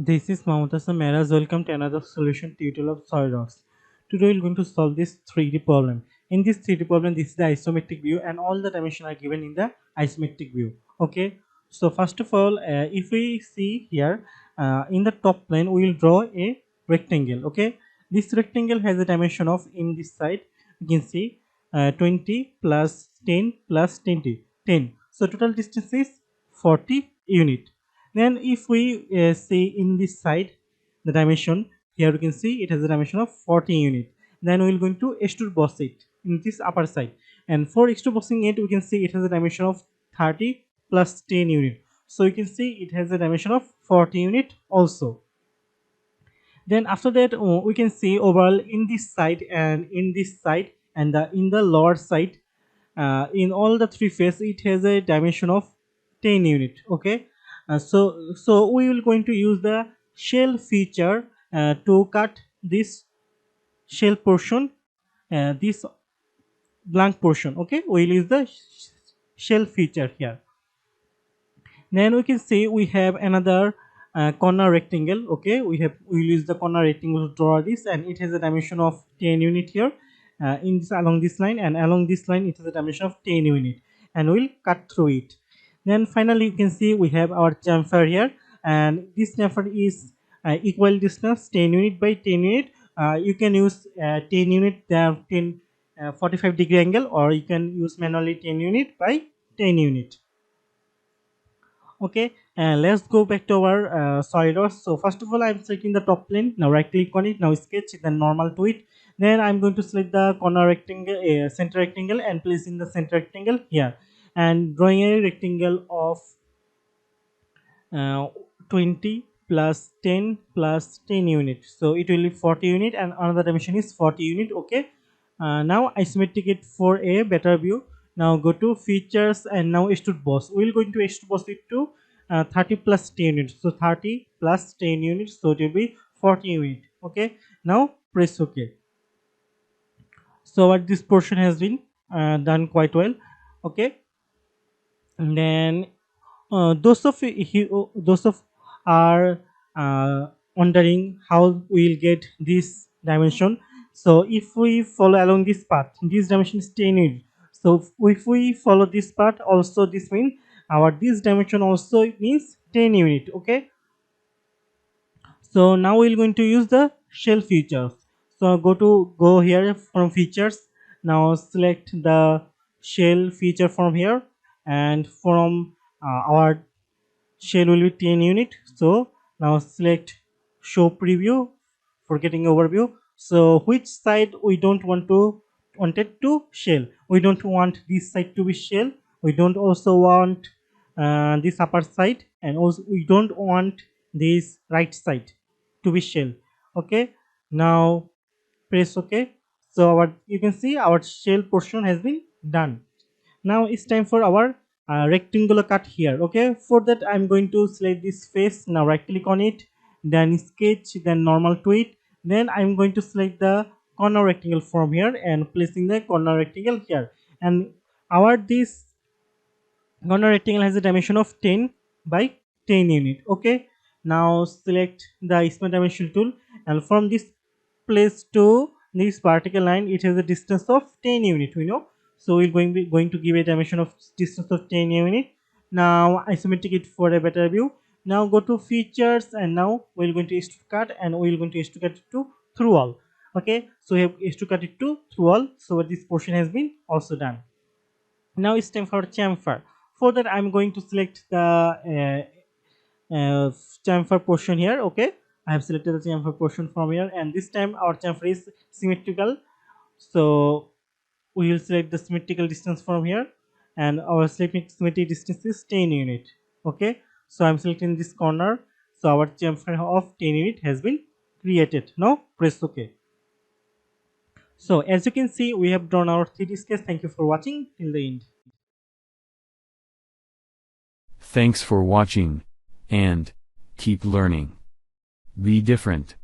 This is Mohammed Hassan Meraz. Welcome to another solution tutorial of SolidWorks. Today we're going to solve this 3D problem. In this 3D problem, this is the isometric view and all the dimensions are given in the isometric view. Okay. So first of all, if we see here in the top plane, we will draw a rectangle. Okay. This rectangle has a dimension of in this side. You can see 20 plus 10 plus 20, 10. So total distance is 40 unit. Then if we see in this side the dimension, here you can see it has a dimension of 40 unit. Then we will going to extrude boss it in this upper side, and for extrude bossing it we can see it has a dimension of 30 plus 10 unit. So you can see it has a dimension of 40 unit also. Then after that we can see overall in this side and in this side and in the lower side, in all the three faces it has a dimension of 10 unit. Okay. So we will going to use the shell feature to cut this shell portion, this blank portion. Okay, we will use the shell feature here. Then we can see we have another corner rectangle. Okay, we will use the corner rectangle to draw this, and it has a dimension of 10 unit here, in this along this line, and along this line it has a dimension of 10 unit, and we'll cut through it. Then finally you can see we have our chamfer here, and this chamfer is equal distance 10 unit by 10 unit. You can use 10 unit 10 45-degree angle, or you can use manually 10 unit by 10 unit. Okay, and let's go back to our SolidWorks. So first of all, I'm selecting the top plane. Now right click on it. Now sketch, then normal to it. Then I'm going to select the corner rectangle, center rectangle, and place in the center rectangle here, and drawing a rectangle of 20 plus 10 plus 10 unit. So it will be 40 unit, and another dimension is 40 unit. Okay. Now isometric it for a better view. Now go to features and now extrude boss. We'll going to extrude boss it to 30 plus 10 units. So 30 plus 10 units, so it will be 40 unit. Okay. Now press OK. So what this portion has been done quite well. Okay. And then those of are wondering how we'll get this dimension. So if we follow along this path, this dimension is 10 unit. So if we follow this path also, this means our this dimension also means 10 unit. Okay. So now we're going to use the shell features. So go here from features. Now select the shell feature from here, and from our shell will be 10 unit. So now select show preview, forgetting overview. So which side we don't wanted to shell? We don't want this side to be shell. We don't also want this upper side, and also we don't want this right side to be shell. Okay. Now press OK. So you can see our shell portion has been done. Now it's time for our rectangular cut here. Okay, for that I'm going to select this face. Now right click on it, then sketch, then normal to it. Then I'm going to select the corner rectangle from here and placing the corner rectangle here, and our this corner rectangle has a dimension of 10 by 10 unit. Okay, now select the smart dimension tool, and from this place to this vertical line it has a distance of 10 unit, we know. So we're going to give a dimension of distance of 10 unit. Now isometric it for a better view. Now go to features, and now we're going to extrude cut, and we're going to extrude cut it to through all. Okay, so we have extrude cut it to through all. So this portion has been also done. Now it's time for chamfer. For that I'm going to select the chamfer portion here. Okay, I have selected the chamfer portion from here, and this time our chamfer is symmetrical. So we will select the symmetrical distance from here, and our symmetric distance is 10 unit. Okay, so I'm selecting this corner. So our chamfer of 10 unit has been created. Now press OK. So as you can see, we have drawn our 3D sketch. Thank you for watching till the end. Thanks for watching, and keep learning. Be different.